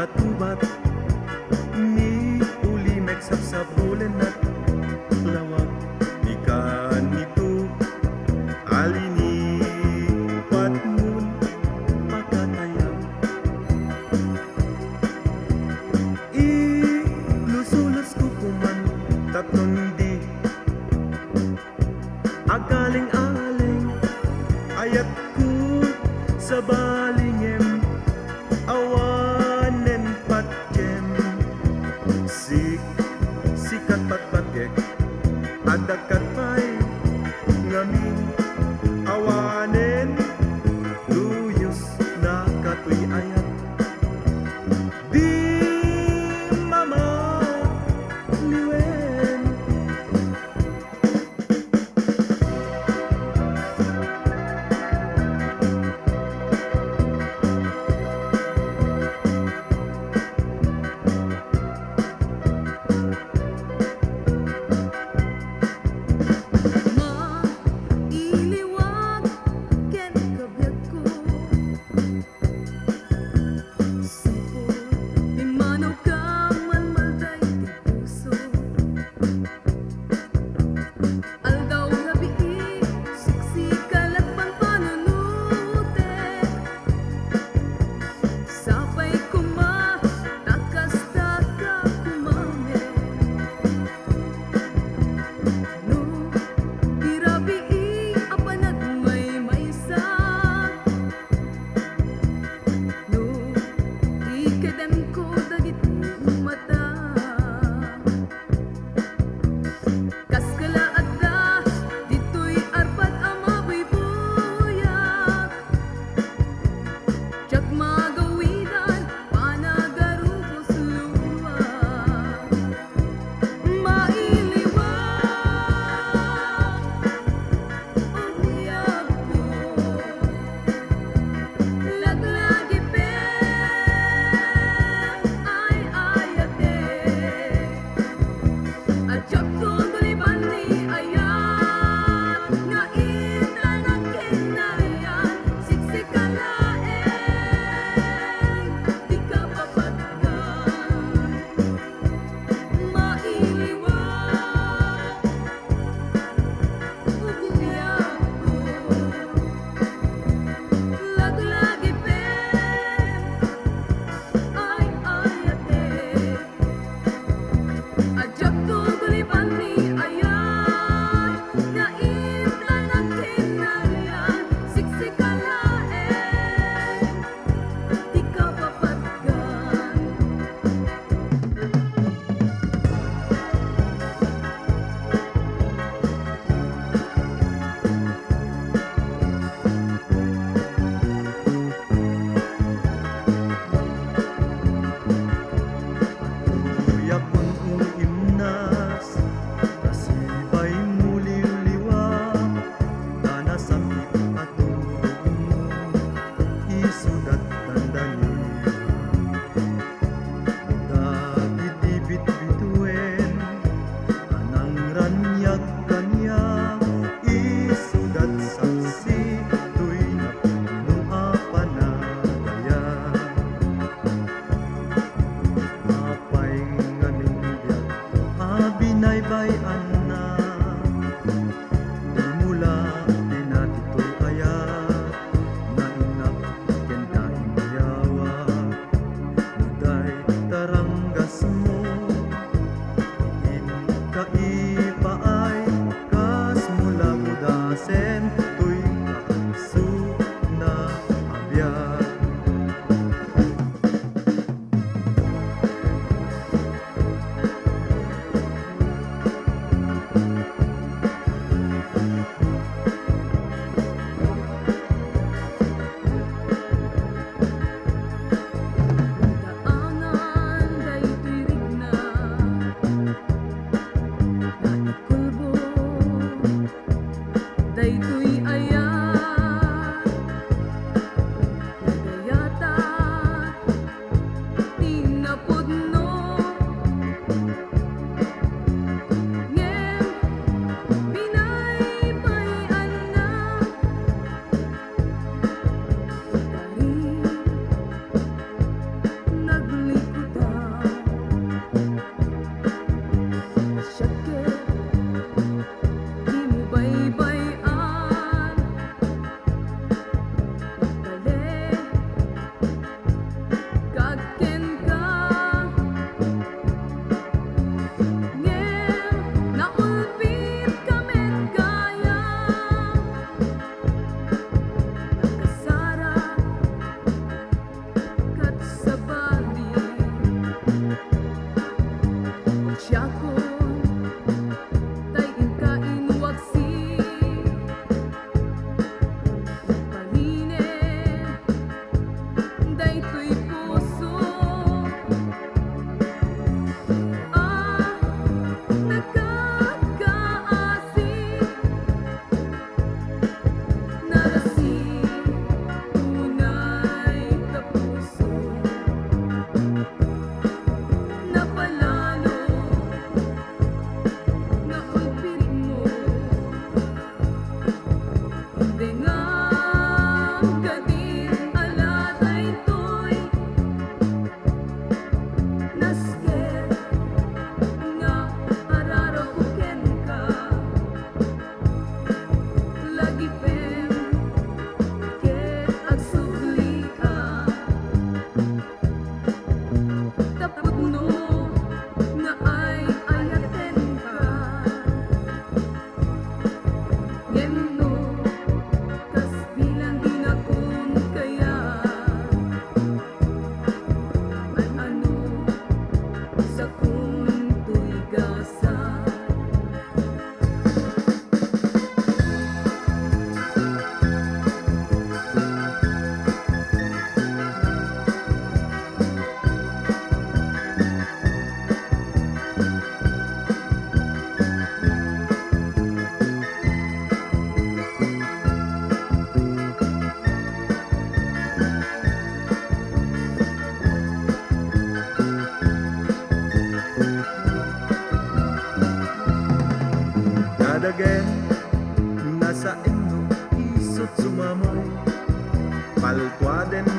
katubat ni uli megsapsabulen at lawag ikan nito alini patmun pagkatayang ilusulos ko kuman tatlong hindi agaling-aling ayat ko sa balingem awanen patjem sikat patpatek adakat pay ngamin awanen luyos na katoy ayat di mama liwen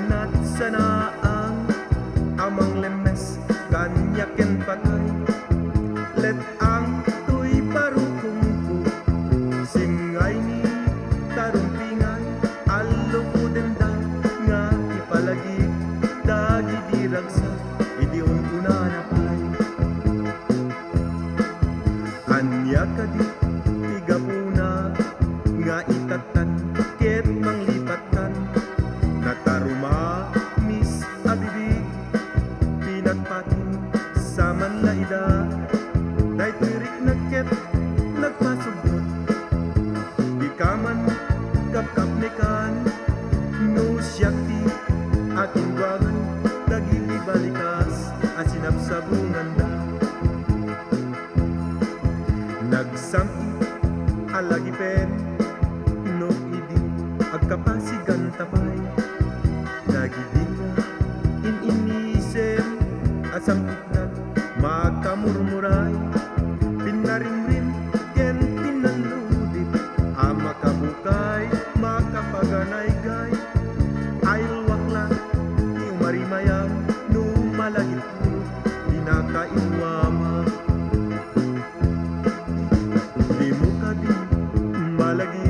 nat sanaang amang lemes kanyaken patay let ang tuy parukungko singay ni tarumpingan allo ko denda nga ipalagi dagi diragsa idiong una na pay anya kadi tiga puna nga itatan ket manglipatan nataruma mis abibig pinagpating sa manlaida day tirik nagket nagpasugod di kaman kapkap mekan no syakti aking buwangan dagili balikas asinap sabungan da nagsampi alagi pen no idi agkapasigan tapay nagidila inisem asam iknat makamurmuray pinarimrim ken pinaludit amakabukay makapaganay-gay ailwakla di umarimayang no malagit ko dinakainwama di mo ka di malagi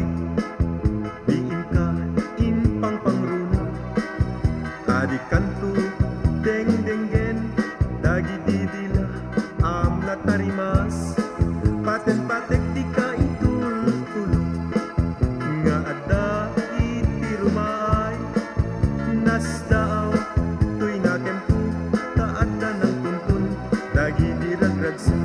diin ka impang pangruno adik kanto deng denggen dagi didila am natarimas paten patek di ka itul-tulog nga adda iti rumay nasdaaw tuy natempo taadda ng tuntun dagi diragragsa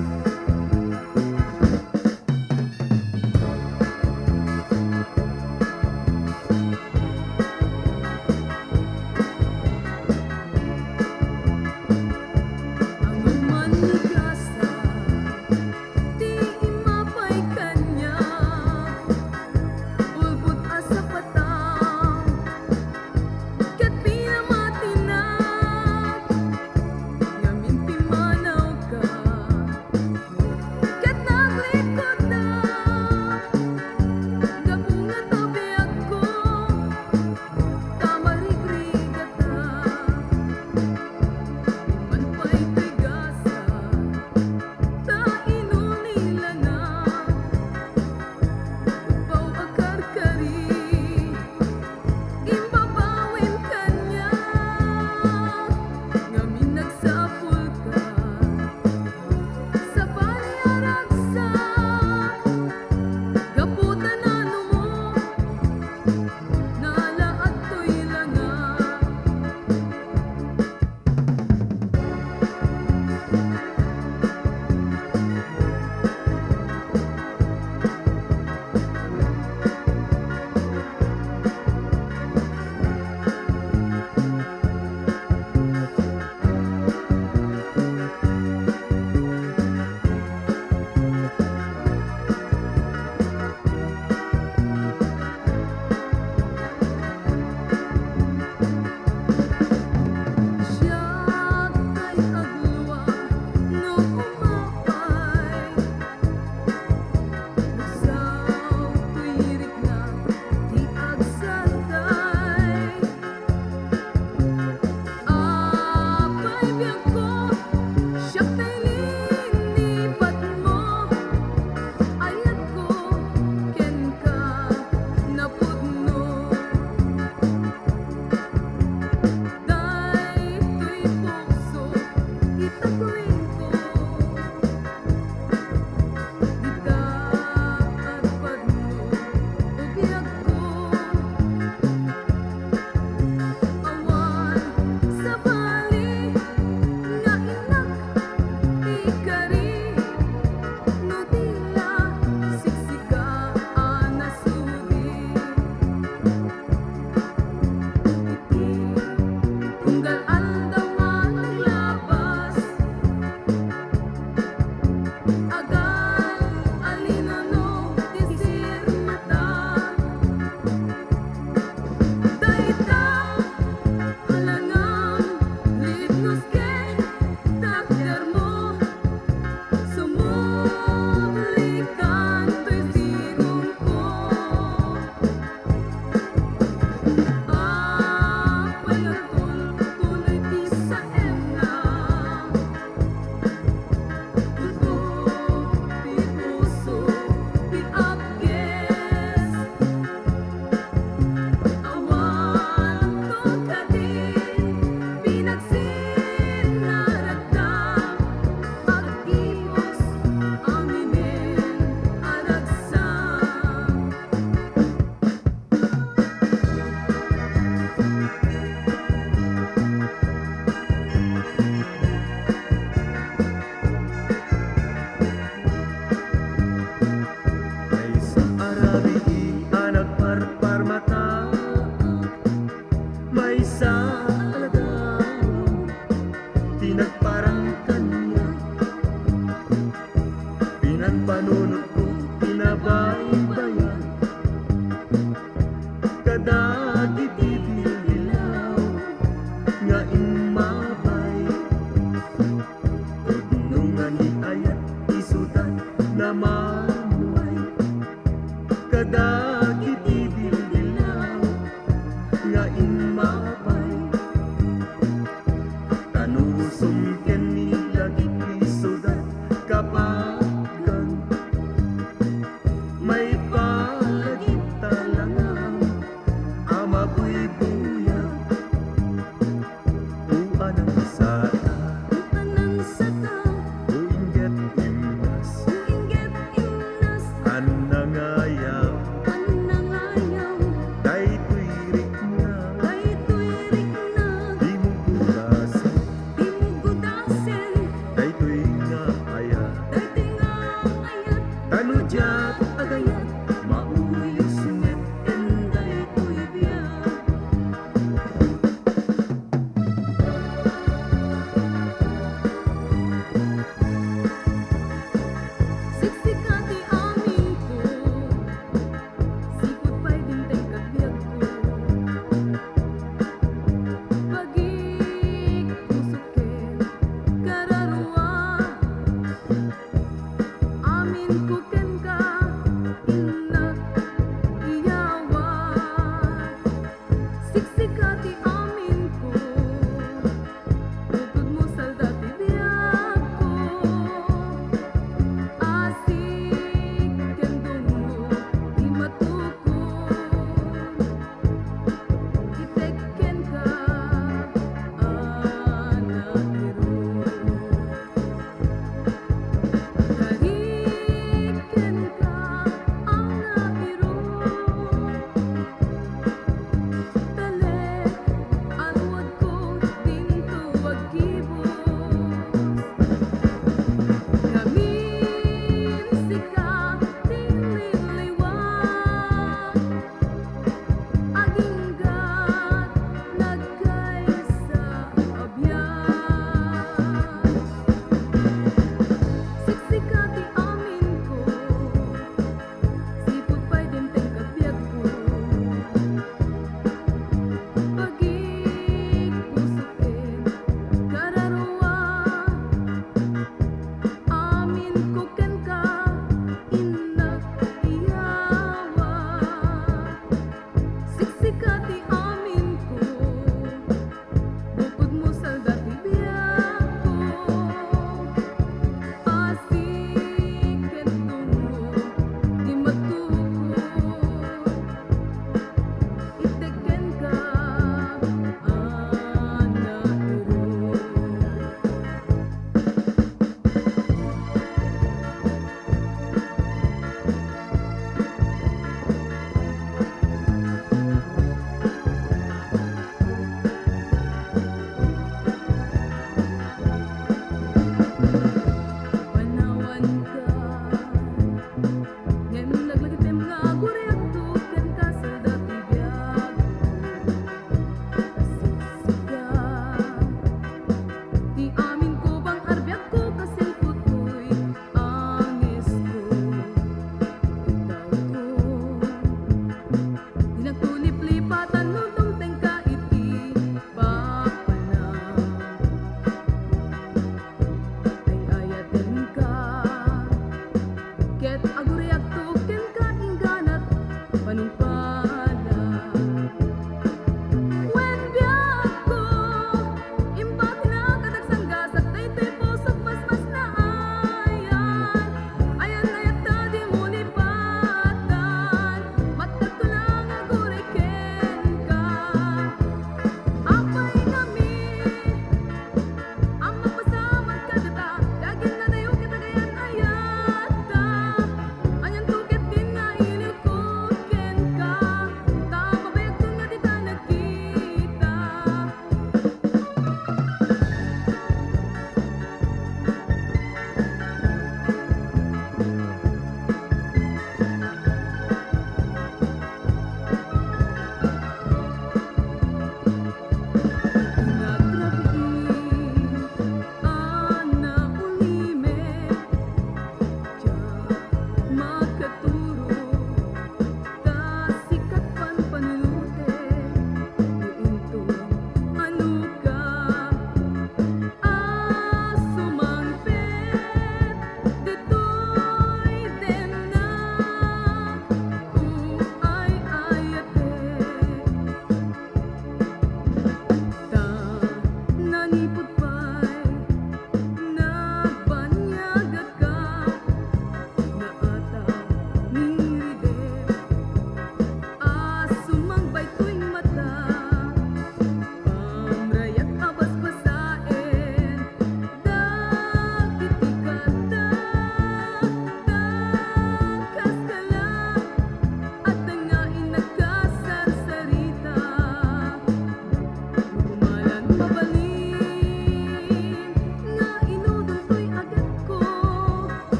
nga imabay nungan ayat isudan na mamuhay kadagit idildilaw nga imabay tanusong ken nilagi isudan kapagan may palagit talangang ama buy-buya uanang sata uinggit imnas annangayaw daytoy rikna di mo gudasen daytoy nga ayat tanujat agayat mauyos net ken daytoy biya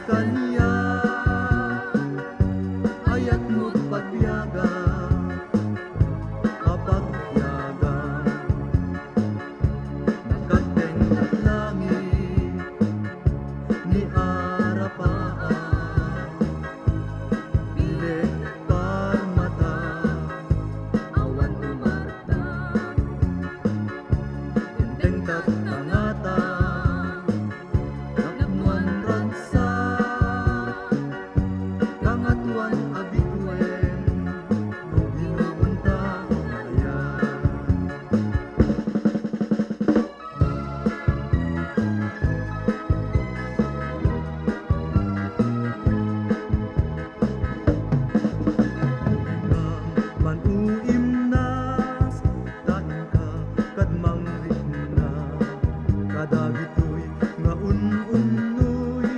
kanya, ayat mo't pagbiyaga, kapagbiyaga, nagkateng at langit, ni arapaan, bilik parmata, awan umarta, inteng tatangata, naknuan ransa, kangatuan abituen, ginuunta ayan. Manuimnas, daing ka kadmang rikna, kadagitoy nga un-unoy,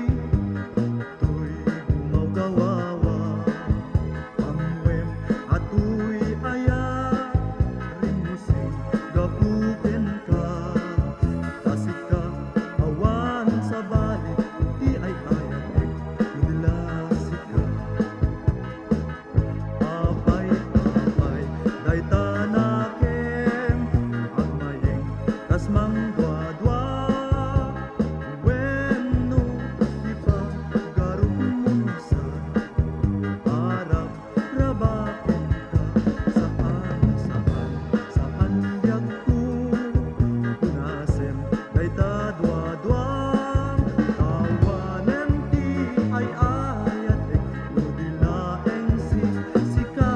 tuy gumaw kawawa, pamwem atoy ayat, rimusing gapuken ka, kasik ka awan sa balik, di ay ayat udlasik ka. Apay, apay, day tanakem, agmayeng, tas mangdwa-dwa, wenno, di pa garumunusan, harap rabaken ka, saan biag ko, unasem, day tadwa-dwa, tawanem ti ay ayat udilaeng sika.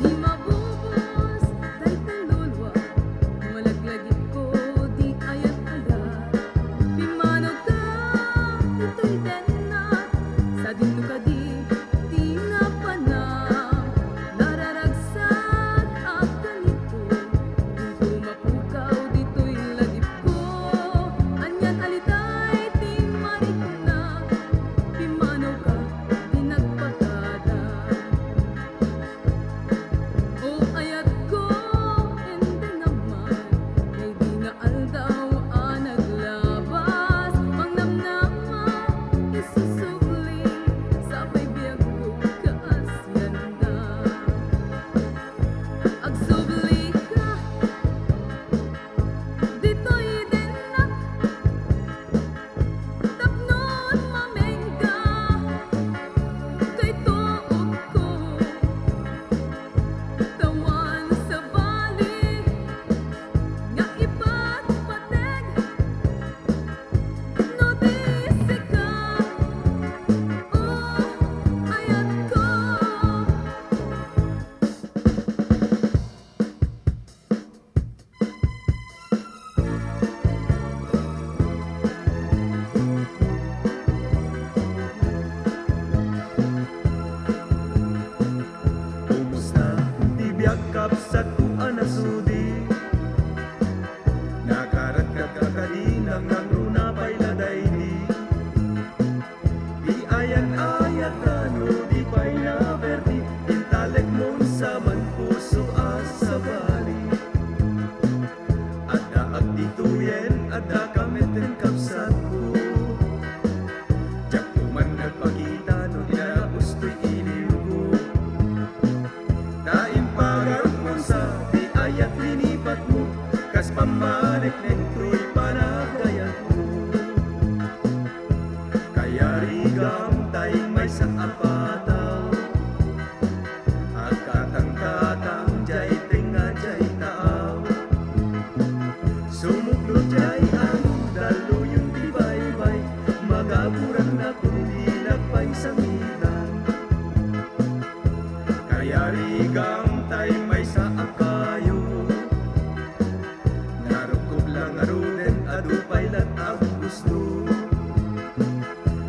Di mabubos, dahil kaluluwa, malaglagit ko, di ayat agad. Pimanog ka, ito'y denat, sa dito ka di nga panang, nararagsak at ganito, kung mapukaw, dito'y lagip ko, anyan alitay, di marikuna, pimanog ka, di nagpagkada. O ayat ko, hindi naman, kay di nga aldaw naglabas, ang namnama, isusubli, sabay biyag ko kaasyan na. Agsubli ka, dito'y dinak, tapnon mamengka, kay tuog ko, tawan sa bali, nga iba't pateg, no di ka, ayat ko. Kumusta di biag kapsat ko anasudi, nakarat ka kakadinang ng runa pa'y laday di ayan-ayat ano di pa'y naberdi, intalek mo sa man puso sa bali, adda agdituyen, adda kameten kapsat ko, tiyak ko man nagpakita no inagusto'y iliw ko. Daing pagarot mo sa di ayat linipat mo, kas pamanik nentro'y panagayat mo. Kaya rigam tayong may sa apataw, at katang-katang jay tinga jay taaw. Sumuklo jay ang dalo yung di baybay, magaburang na kundi nagpay sa mitan. Kaya rigam tay may sa akayo, narukob lang aruden adupay lang ang gusto.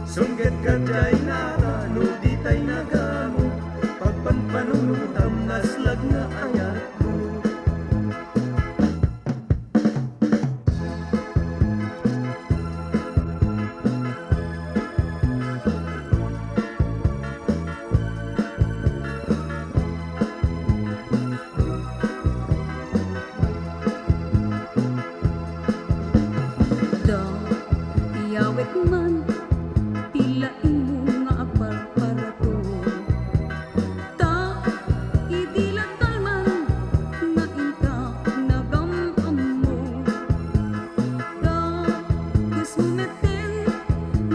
Sungget ka jay nara no di tay nagamo, pagpanpanunutam naslag nga ayat ko. man, tila imo nga aparparato. Ta, idilakal man, nga inta nagamam mo. Da, kesumeten,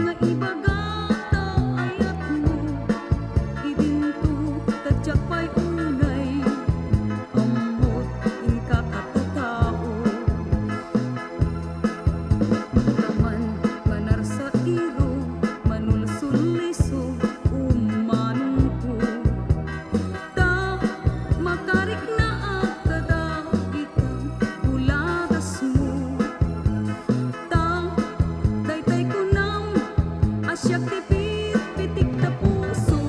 nga ibagata ayat mo. Idinto, tadyapay unay, amot inka katutao. Taman manar sa iro, manulsuliso, umanong ko. Ta, makarik na agkada itang bulagas mo. Ta, daytay ko nam, asyak tipit, pitik na puso.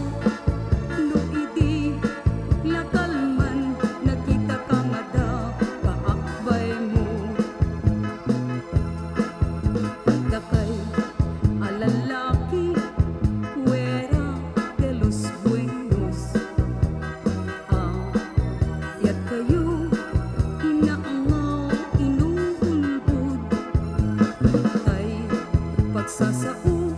No idi, lakal man, nakita ka nga da, kaakbay mo. Dakay alalaki, fuera de los buenos. Yat kayo, inaangaw, inuulbod. Tay pagsasao